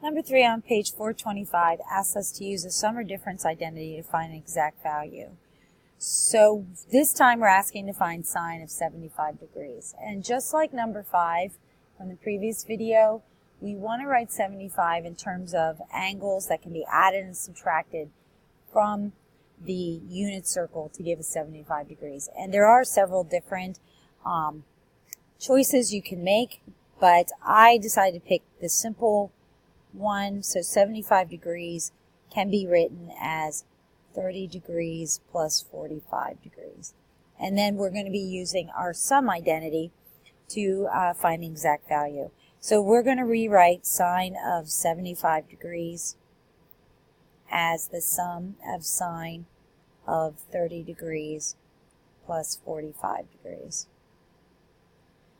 Number 3 on page 425 asks us to use a sum or difference identity to find an exact value. So this time we're asking to find sine of 75 degrees. And just like number 5 from the previous video, we want to write 75 in terms of angles that can be added and subtracted from the unit circle to give us 75 degrees. And there are several different choices you can make, but I decided to pick the simple one. So 75 degrees can be written as 30 degrees plus 45 degrees. And then we're going to be using our sum identity to find the exact value. So we're going to rewrite sine of 75 degrees as the sum of sine of 30 degrees plus 45 degrees.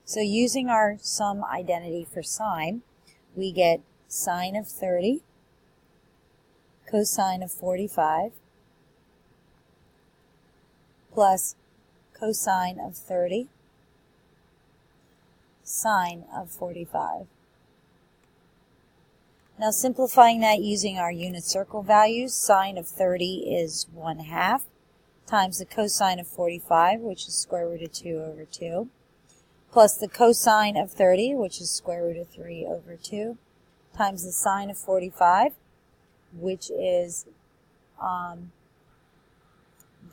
So using our sum identity for sine, we get sine of 30 cosine of 45 plus cosine of 30 sine of 45. Now simplifying that using our unit circle values, sine of 30 is 1/2 times the cosine of 45, which is square root of 2 over 2, plus the cosine of 30, which is square root of 3 over 2, times the sine of 45, which is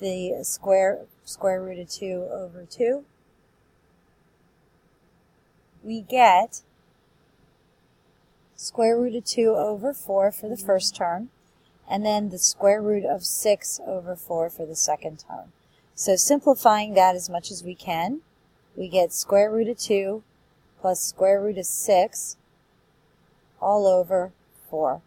the square root of 2 over 2. We get square root of 2 over 4 for the first term, and then the square root of 6 over 4 for the second term. So simplifying that as much as we can, we get square root of 2 plus square root of 6 all over 4.